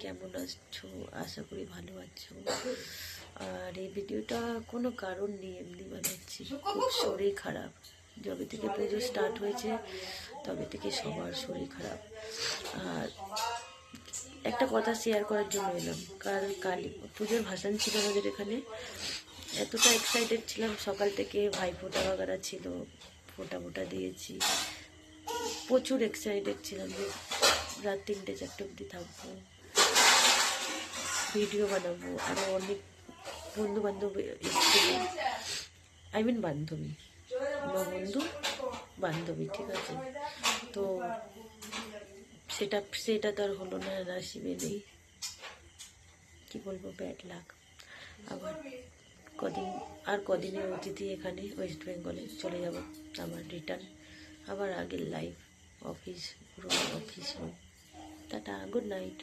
কেমন আছো? আশা করি ভালো আছো। আর এই ভিডিওটা কোনো কারণ নেই, এমনি বানাচ্ছি। খুব শরীর খারাপ, যবে থেকে পুজো স্টার্ট হয়েছে তবে থেকে সবার শরীর খারাপ। আর একটা কথা শেয়ার করার জন্য এলাম, কালী পুজোর ভাসান ছিল আমাদের এখানে। এতটা এক্সাইটেড ছিলাম, সকাল থেকে ভাইফোঁটা বাগারা ছিল, ফোঁটা দিয়েছি। প্রচুর এক্সাইটেড ছিলাম যে রাত 3-4 অবধি থাকবো, ভিডিও বানাবো। আরও অনেক বন্ধু বান্ধব এসেছিল, বান্ধবী, বন্ধু বান্ধবী, ঠিক আছে। তো সেটা তো আর হলো না, নসিবে নেই, কি বলবো, ব্যাড লাক। আবার কদিনের অতিথি এখানে ওয়েস্ট বেঙ্গলে চলে যাব, আবার রিটার্ন, আবার আগের life, office room, tata, good night.